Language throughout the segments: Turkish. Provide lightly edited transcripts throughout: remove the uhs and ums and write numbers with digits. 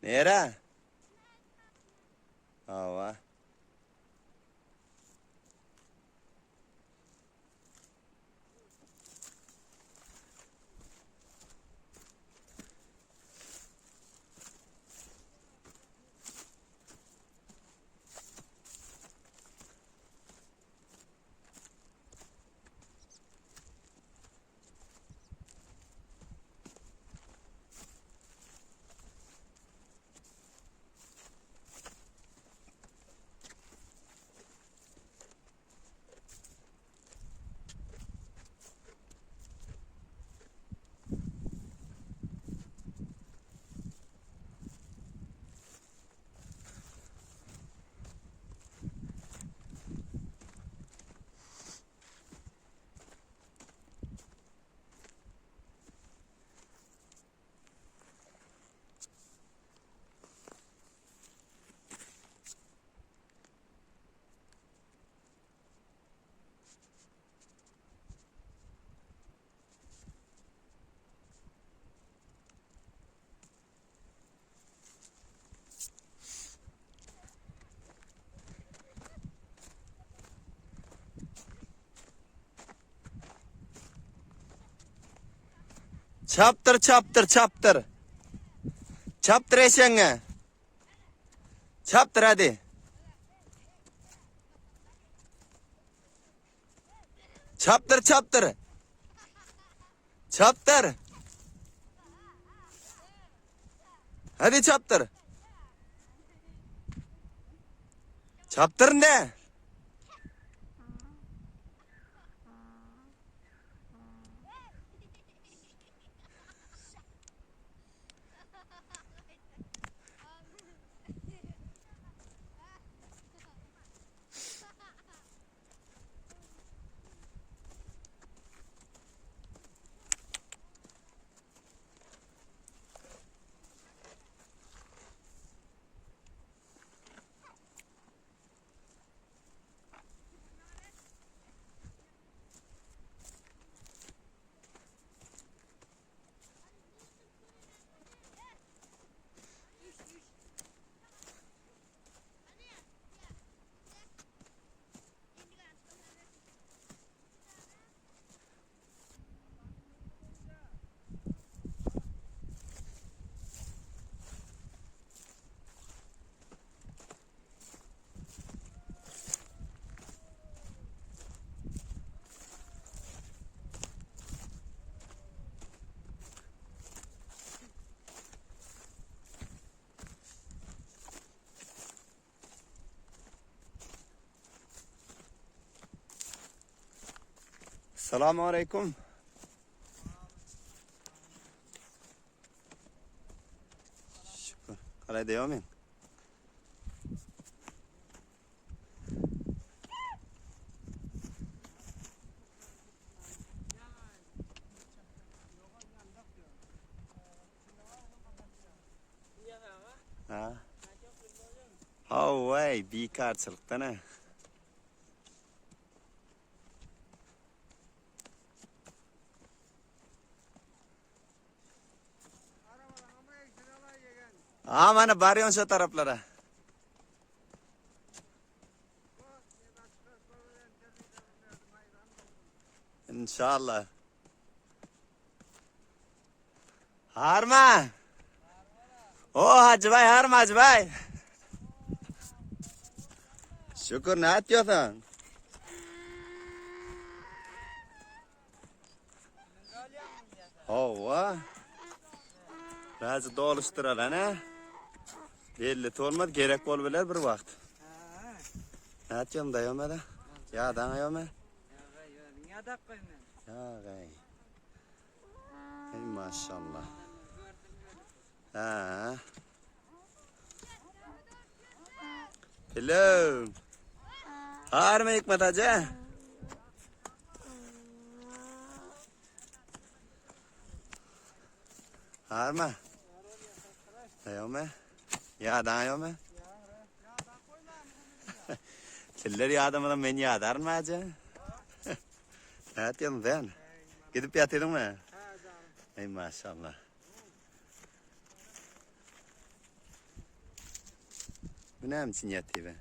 Nere? Hava. Çaptır çaptır çaptır. Çaptır eşeğine. Çaptır hadi. Çaptır çaptır. Çaptır. Hadi çaptır. Çaptır ne? Selamun aleyküm. Şükür. Kalay devam edin. Ha. Havay, bikarçılıkta ne? Aman varıyorsun şu taraflara. İnşallah. Harma. O Hacı Bey, harma Hacı Bey. Şükür, ne yapıyorsun? Hova. Razı doluşturar ne? Belli olmadı, gerek olabilir bir vakt. Ne yapıyorsun dayamada? Ya dayamada. Ya gay. Ey maşallah. Ha. Hello. Harma Hikmet Hacı. Harma. Dayamada. Ya dayamada. Killer yağdamadan ben yağdar mı Hacı? Ne yapıyorsun ben? Gidip yatırdın mı? Ey maşallah. Bu ne için yatıyor be?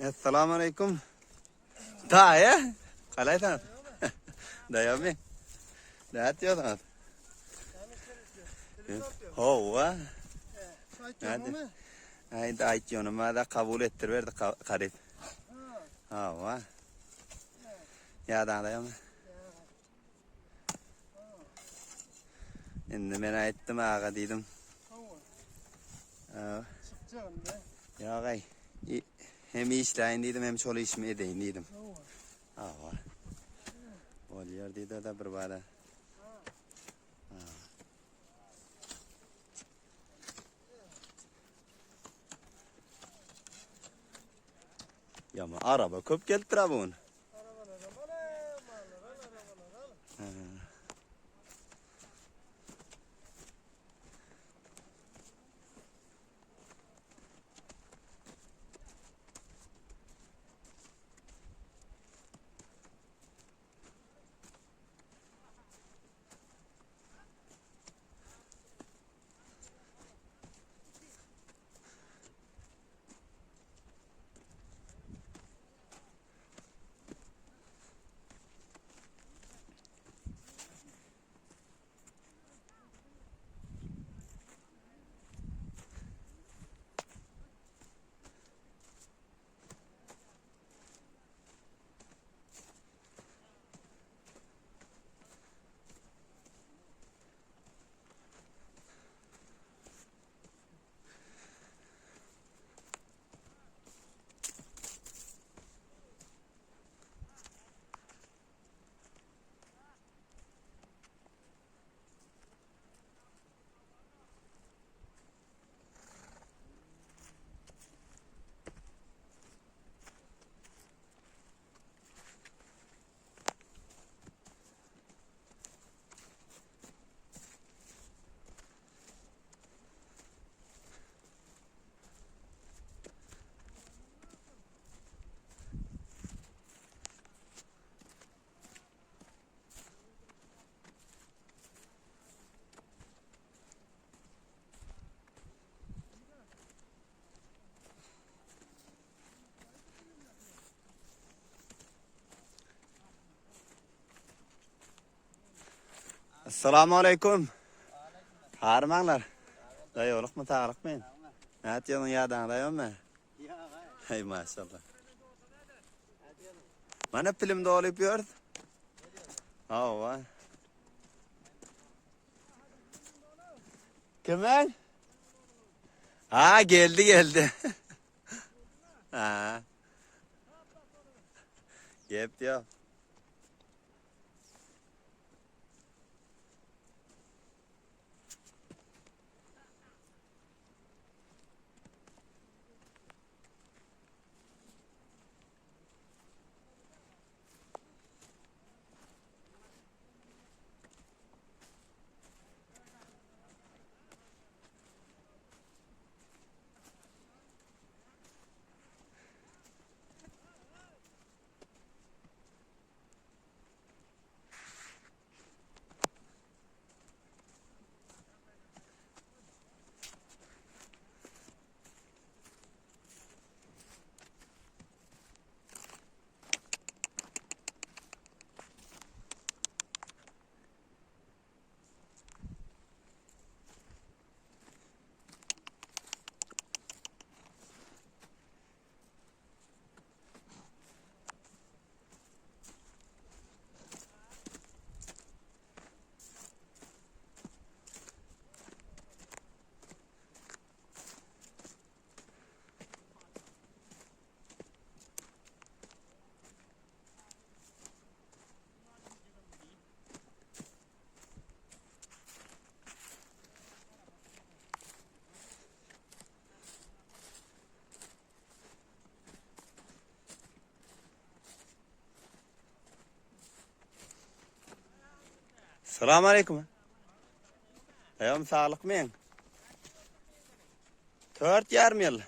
Assalamu alaikum. Da ya? Kalaytan. Da ya mi? Da atıyor da. Hova. Hadi. Ay da açıyor ama da kabul ettirverdi karib. Hova. Ya da ya mı? Şimdi ben ayttim ağa dedim. Ya gay. Hem işleyin dedim hem çolu işimi edeyim dedim. Hava. Oluyor dedi da bir bana. Ya ama araba köp keltira bunu. Assalamu alaikum. Harmanlar. Da yo'liq mı tağırık mıyım? Ne atıyorsun yadan da yok mu? Hay maşallah. Mana film olup yurd. Hava. Kimin? Ha geldi. Ha. Yep diyor. Selamun aleyküm. Ayağım sağlık mıyım? 4,5 yıl.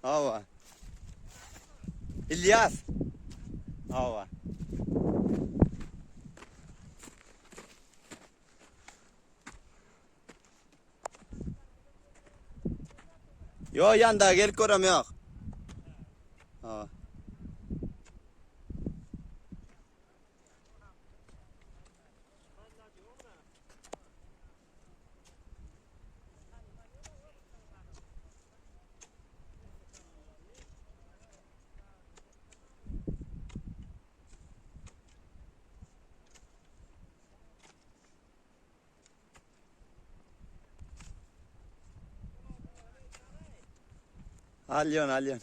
Hava. İlyas. Hava. Yo yanda gelip görem yok. Hava. Alyon.